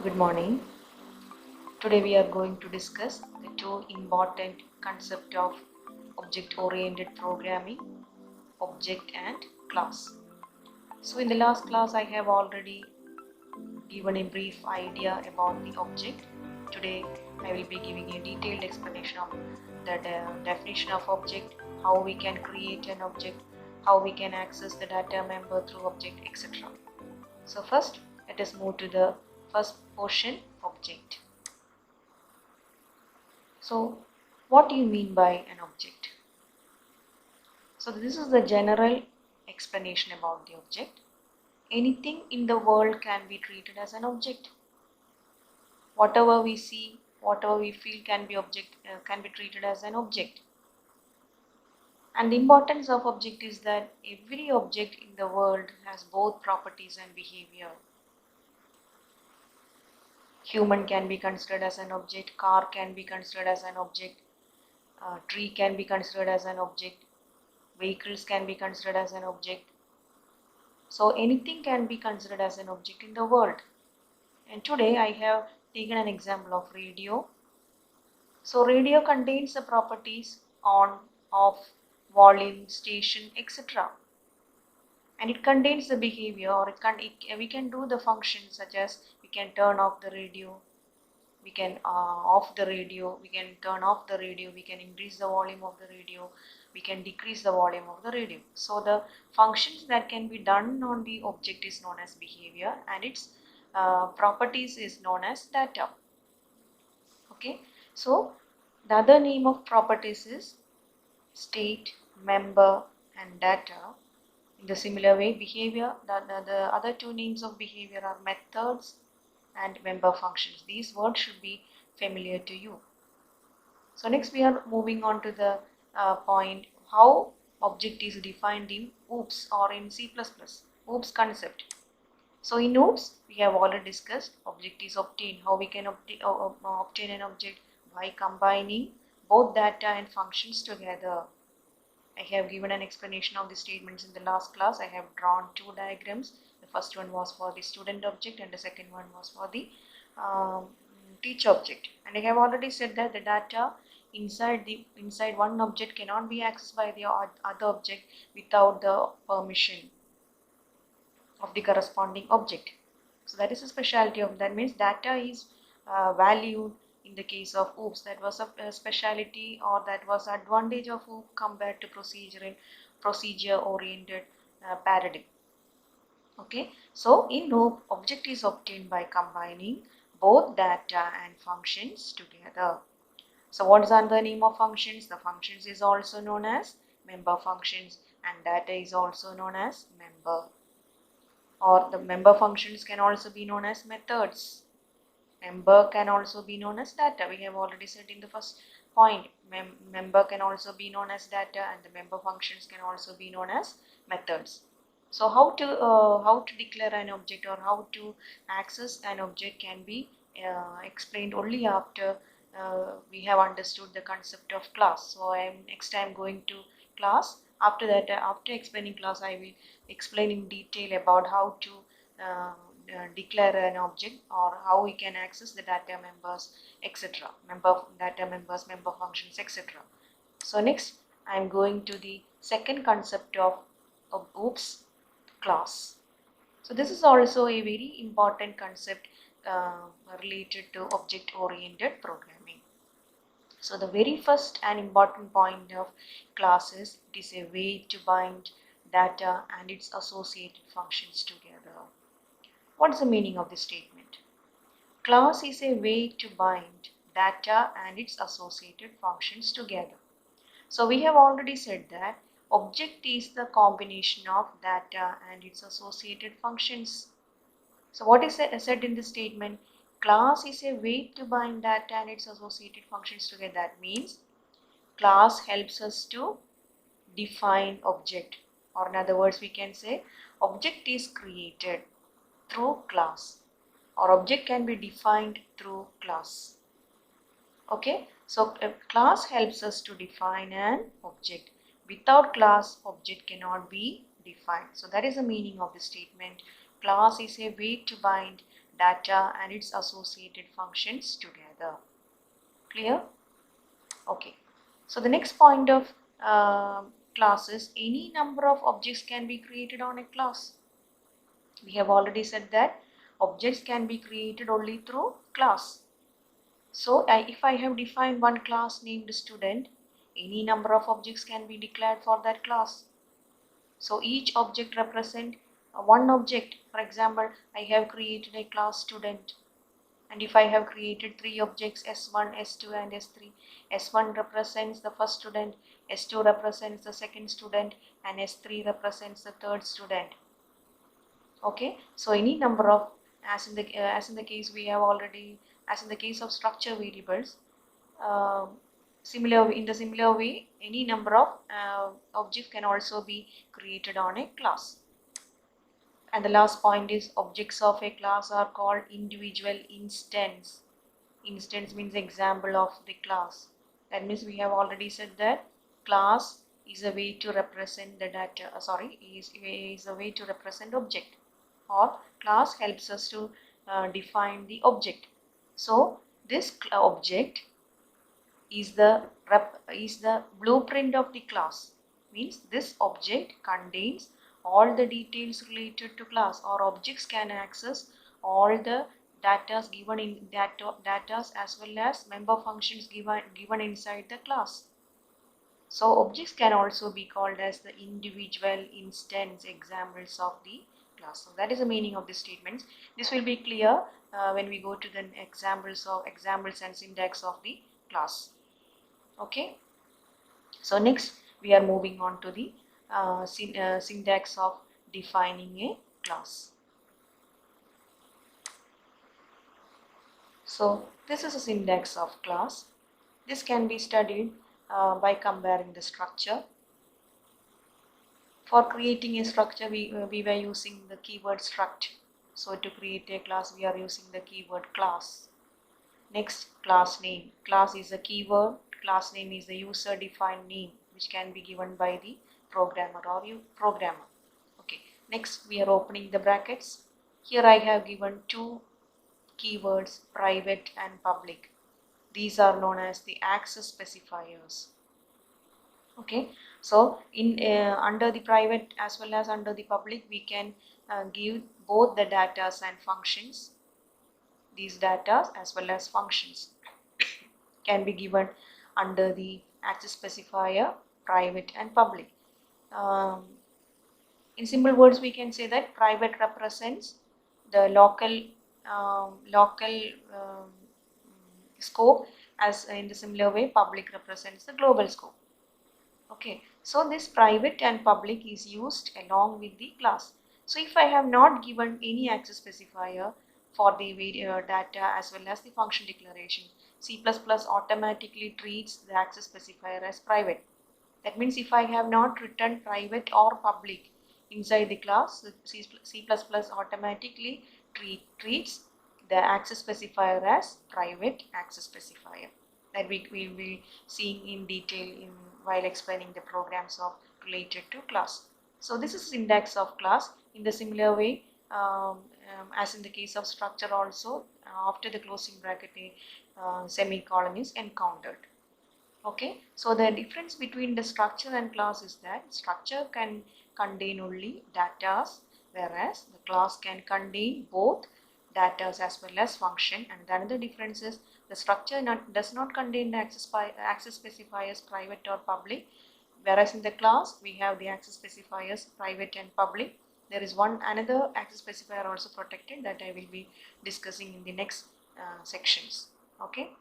Good morning. Today we are going to discuss the two important concepts of object-oriented programming, object and class. So in the last class I have already given a brief idea about the object. Today I will be giving a detailed explanation of the definition of object, how we can create an object, how we can access the data member through object, etc. So first let us move to the first portion, object. So, what do you mean by an object? So, this is the general explanation about the object. Anything in the world can be treated as an object. Whatever we see, whatever we feel can be treated as an object. And the importance of object is that every object in the world has both properties and behavior. Human can be considered as an object, car can be considered as an object, tree can be considered as an object, vehicles can be considered as an object. So anything can be considered as an object in the world. And today I have taken an example of radio. So radio contains the properties on, off, volume, station, etc. And it contains the behavior, or we can do the functions such as we can turn off the radio, we can off the radio, we can turn off the radio, we can increase the volume of the radio, we can decrease the volume of the radio. So the functions that can be done on the object is known as behavior, and its properties is known as data. Okay, so the other name of properties is state, member, and data. In the similar way, behavior, the other two names of behavior are methods and member functions. These words should be familiar to you. So next we are moving on to the point how object is defined in OOPS or in C++. OOPS concept. So in OOPS we have already discussed object is obtained, how we can obtain an object by combining both data and functions together. I have given an explanation of the statements in the last class. I have drawn two diagrams. The first one was for the student object and the second one was for the teacher object. And I have already said that the data inside one object cannot be accessed by the other object without the permission of the corresponding object. So that is a specialty of that, means data is valued in the case of OOPS. That was a speciality, or that was advantage of OOPS compared to procedure oriented paradigm. Okay, so in OOPS, object is obtained by combining both data and functions together. So what is the name of functions? The functions is also known as member functions, and data is also known as member. Or the member functions can also be known as methods. Member can also be known as data. We have already said in the first point, member can also be known as data, and the member functions can also be known as methods. So how to declare an object or how to access an object can be explained only after we have understood the concept of class. So next time going to class. After that, after explaining class, I will explain in detail about how to declare an object, or how we can access the data members, etc. Data members, member functions, etc. So next, I am going to the second concept of OOPS, class. So this is also a very important concept related to object-oriented programming. So the very first and important point of class is it is a way to bind data and its associated functions together. What is the meaning of this statement? Class is a way to bind data and its associated functions together. So we have already said that object is the combination of data and its associated functions. So what is said in this statement? Class is a way to bind data and its associated functions together. That means class helps us to define object, or in other words we can say object is created through class, or object can be defined through class. Okay, so a class helps us to define an object. Without class, object cannot be defined. So that is the meaning of the statement. Class is a way to bind data and its associated functions together. Clear? Okay. So the next point of class is any number of objects can be created on a class. We have already said that objects can be created only through class. So if I have defined one class named student, any number of objects can be declared for that class. So each object represents one object. For example, I have created a class student, and if I have created three objects S1, S2 and S3, S1 represents the first student, S2 represents the second student, and S3 represents the third student. Okay, so any number of, as in the case we have already, as in the case of structure variables, in the similar way, any number of objects can also be created on a class. And the last point is objects of a class are called individual instance. Instance means example of the class. That means we have already said that class is a way to represent the data, is a way to represent object, or class helps us to define the object. So this object is the blueprint of the class. Means this object contains all the details related to class, or objects can access all the data given in data as well as member functions given inside the class. So objects can also be called as the individual instance examples of the class. So that is the meaning of the statements. This will be clear when we go to the examples and syntax of the class. Okay, so next we are moving on to the syntax of defining a class. So this is a syntax of class. This can be studied by comparing the structure. For creating a structure, we were using the keyword struct. So to create a class, we are using the keyword class. Next, class name. Class is a keyword. Class name is the user defined name which can be given by the programmer or programmer. Okay. Next, we are opening the brackets. Here I have given two keywords, private and public. These are known as the access specifiers. Okay, so in under the private as well as under the public, we can give both the data and functions. These data as well as functions can be given under the access specifier, private and public. In simple words, we can say that private represents the local scope, as in the similar way public represents the global scope. Okay, so this private and public is used along with the class. So if I have not given any access specifier for the data as well as the function declaration, C++ automatically treats the access specifier as private. That means if I have not written private or public inside the class, C++ automatically treats the access specifier as private access specifier. That we will be seeing in detail while explaining the programs related to class. So this is syntax of class. In the similar way, as in the case of structure also, after the closing bracket, a semicolon is encountered. Okay, so the difference between the structure and class is that structure can contain only data, whereas the class can contain both data as well as function. And then the difference is the structure does not contain the access specifiers private or public, whereas in the class we have the access specifiers private and public. There is another access specifier also protected that I will be discussing in the next sections. Okay,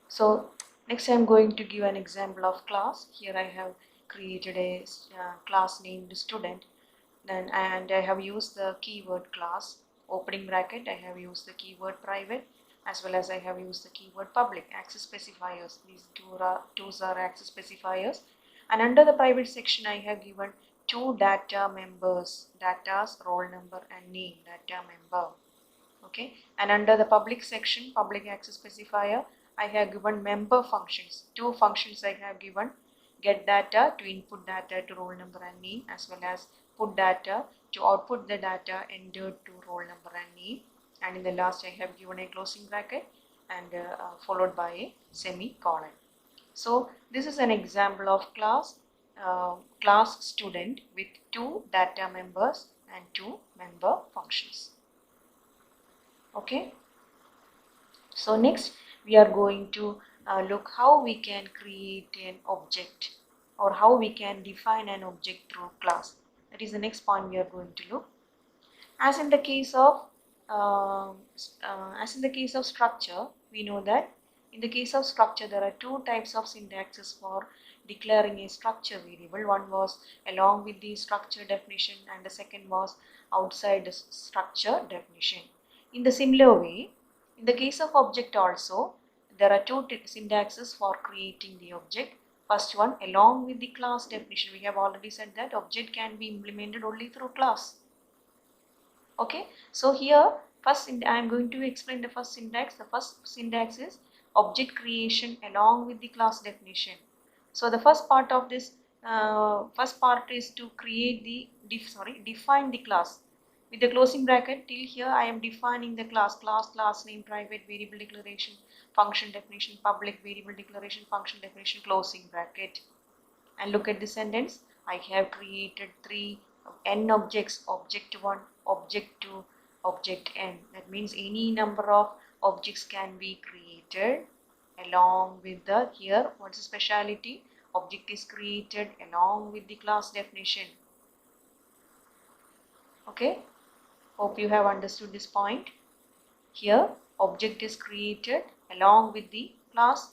so next I am going to give an example of class. Here I have created a class named student, and I have used the keyword class. Opening bracket, I have used the keyword private as well as I have used the keyword public. Access specifiers, these two are access specifiers, and under the private section I have given two data members, data's roll number and name, data member. Okay, and under the public section, public access specifier, I have given member functions. Two functions I have given: get data to input data to roll number and name, as well as put data to output the data entered to roll number and name, and in the last I have given a closing bracket and followed by a semicolon. So this is an example of class student with two data members and two member functions. Okay. So next we are going to look how we can create an object, or how we can define an object through class. That is the next point we are going to look. As in the case of structure, we know that in the case of structure there are two types of syntaxes for declaring a structure variable. One was along with the structure definition and the second was outside the structure definition. In the similar way, in the case of object also, there are two syntaxes for creating the object. First one, along with the class definition. We have already said that object can be implemented only through class. Okay, so here first I am going to explain the first syntax. The first syntax is object creation along with the class definition. So the first part of this is to create the define the class. With the closing bracket, till here I am defining the class name, private variable declaration, function definition, public variable declaration, function definition, closing bracket. And look at the sentence. I have created n objects, object 1, object 2, object n. That means any number of objects can be created along with the, here what's the speciality? Object is created along with the class definition. Okay, hope you have understood this point. Here object is created along with the class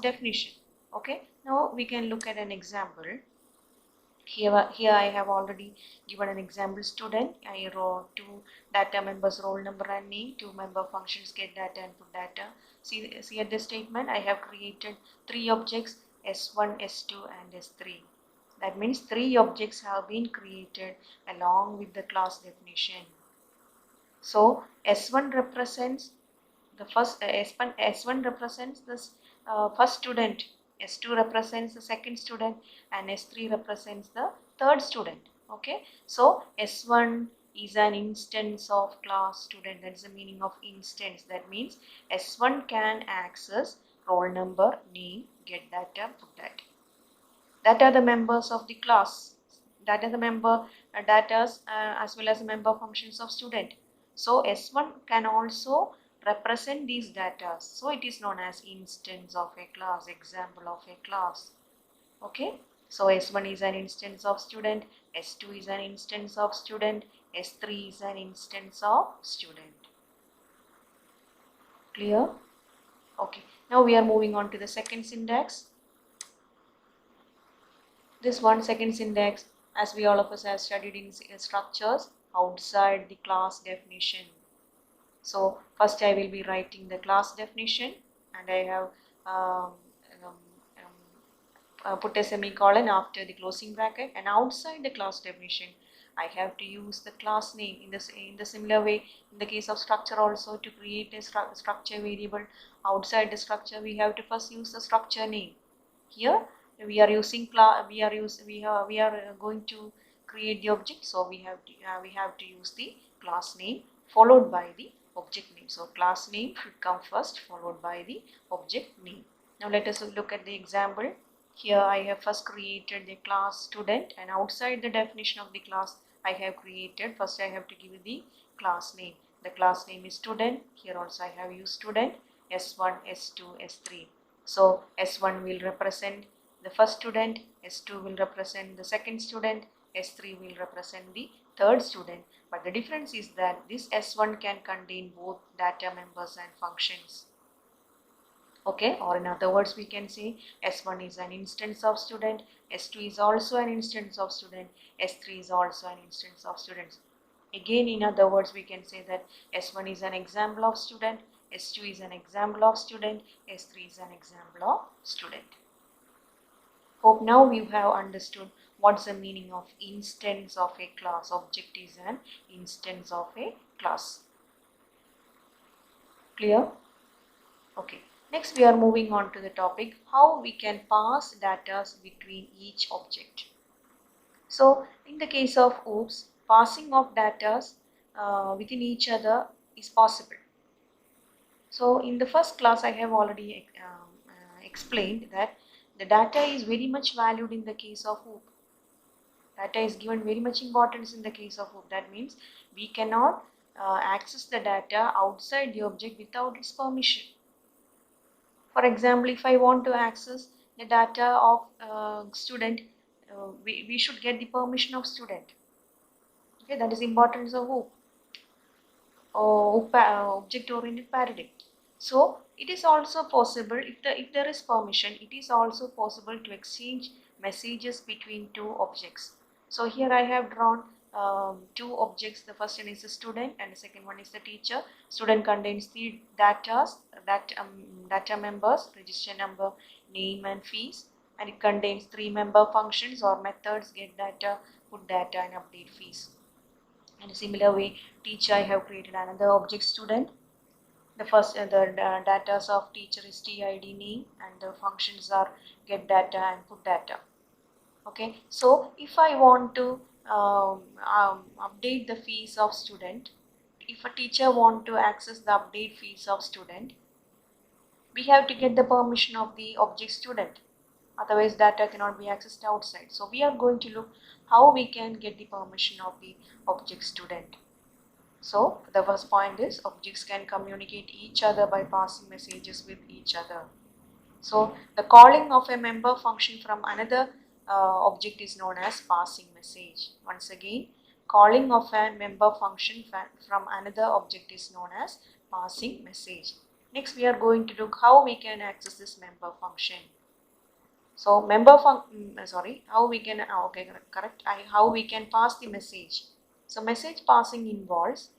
definition. Okay, now we can look at an example. Here I have already given an example student. I wrote two data members, roll number and name, two member functions, get data and put data. See at this statement, I have created three objects, S1, S2 and S3. That means three objects have been created along with the class definition. So S1 represents the first S1 represents this first student, S2 represents the second student, and S3 represents the third student. Okay, so S1 is an instance of class student. That's the meaning of instance. That means S1 can access roll number, name, get data, put data. That are the members of the class. That are the member data as well as the member functions of student. So S1 can also represent these data. So it is known as instance of a class, example of a class. Okay. So S1 is an instance of student, S2 is an instance of student, S3 is an instance of student. Clear? Okay. Now we are moving on to the second syntax. This second syntax, as we all of us have studied in structures, outside the class definition. So first I will be writing the class definition, and I have put a semicolon after the closing bracket, and outside the class definition I have to use the class name. In the similar way, in the case of structure also, to create a structure variable outside the structure, we have to first use the structure name. Here we are using we are going to create the object, so we have to use the class name followed by the object name. So class name should come first, followed by the object name. Now let us look at the example. Here I have first created the class student, and outside the definition of the class I have created, first I have to give the class name. The class name is student. Here also I have used student, S1, S2, S3. So S1 will represent the first student, S2 will represent the second student, S3 will represent the third student. But the difference is that this S1 can contain both data members and functions. Okay, or in other words we can say S1 is an instance of student, S2 is also an instance of student, S3 is also an instance of students. Again, in other words, we can say that S1 is an example of student, S2 is an example of student, S3 is an example of student. Hope now you have understood what's the meaning of instance of a class. Object is an instance of a class. Clear? Okay. Next we are moving on to the topic how we can pass data between each object. So in the case of OOPS, passing of data within each other is possible. So in the first class I have already explained that the data is very much valued in the case of OOP. Data is given very much importance in the case of OOP. That means we cannot access the data outside the object without its permission. For example, if I want to access the data of student, we should get the permission of student. Okay, that is importance of OOP, or object-oriented paradigm. So it is also possible, if there is permission, it is also possible to exchange messages between two objects. So here I have drawn two objects. The first one is the student and the second one is the teacher. Student contains the data members, register number, name and fees, and it contains three member functions or methods: get data, put data, and update fees. In a similar way, teacher, I have created another object student. The first the data of teacher is TID name, and the functions are get data and put data. Okay, so if I want to update the fees of student, if a teacher want to access the update fees of student, we have to get the permission of the object student. Otherwise data cannot be accessed outside. So we are going to look how we can get the permission of the object student. So the first point is objects can communicate each other by passing messages with each other. So the calling of a member function from another object is known as passing message. Once again, calling of a member function from another object is known as passing message. Next, we are going to look how we can access this member function. So how we can how we can pass the message. So message passing involves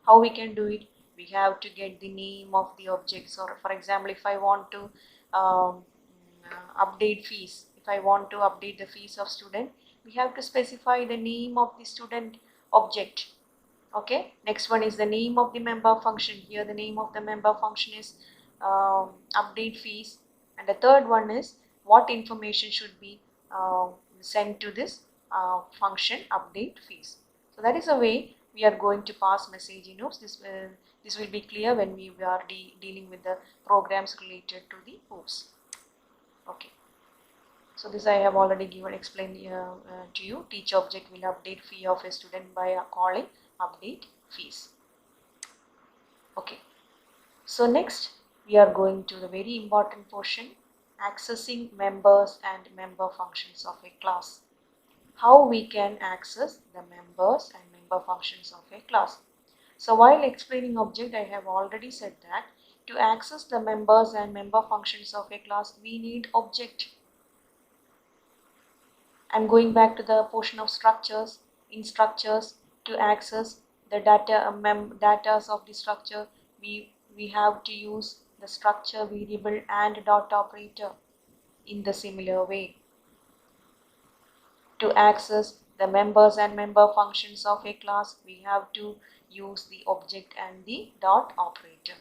how we can do it. We have to get the name of the objects, or for example, if I want to update fees, if I want to update the fees of student, we have to specify the name of the student object. Okay, next one is the name of the member function. Here the name of the member function is update fees, and the third one is what information should be sent to this function update fees. So that is a way we are going to pass message in OOPS. This will be clear when we are dealing with the programs related to the OOPS. Okay. So this I have already explained to you. Teach object will update fee of a student by calling update fees. Okay. So next we are going to the very important portion, accessing members and member functions of a class. How we can access the members and member functions of a class. So while explaining object, I have already said that to access the members and member functions of a class, we need object. I'm going back to the portion of structures. In structures, to access the data of the structure, we have to use the structure variable and dot operator. In the similar way, to access the members and member functions of a class, we have to use the object and the dot operator.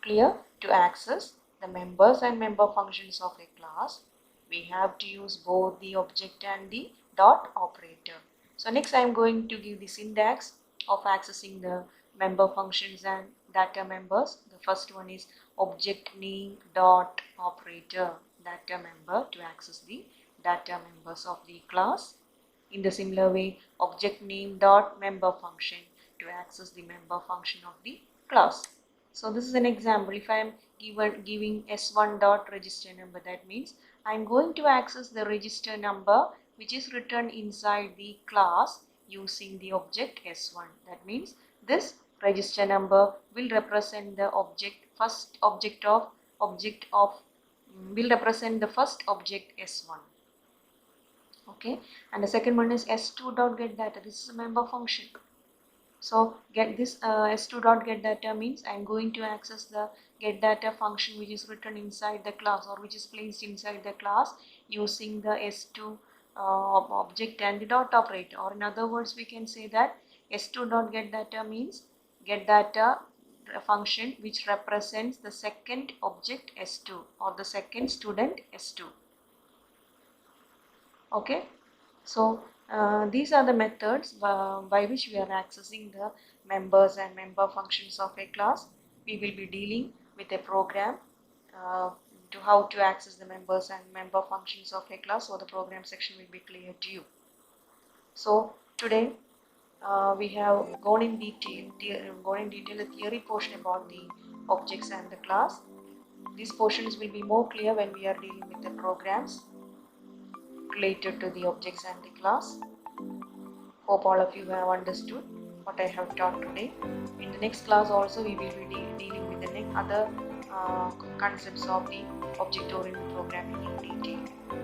Clear? To access the members and member functions of a class, we have to use both the object and the dot operator. So next I am going to give the syntax of accessing the member functions and data members. The first one is object name dot operator data member to access the data members of the class. In the similar way, object name dot member function to access the member function of the class. So this is an example. If I am giving S1 dot register number, that means I am going to access the register number which is written inside the class using the object S1. That means this register number will represent the will represent the first object S1. Okay, and the second one is S2 dot get data. This is a member function. So get this S2 dot get data means I am going to access the get data function which is written inside the class or which is placed inside the class using the S2 object and the dot operator. Or in other words, we can say that S2 dot get data means get data function which represents the second object S2 or the second student S2. Okay. So these are the methods by which we are accessing the members and member functions of a class. We will be dealing with a program to how to access the members and member functions of a class, so the program section will be clear to you. So today we have gone in detail the theory portion about the objects and the class. These portions will be more clear when we are dealing with the programs related to the objects and the class. Hope all of you have understood what I have taught today. In the next class also we will be dealing with the other concepts of the object-oriented programming in detail.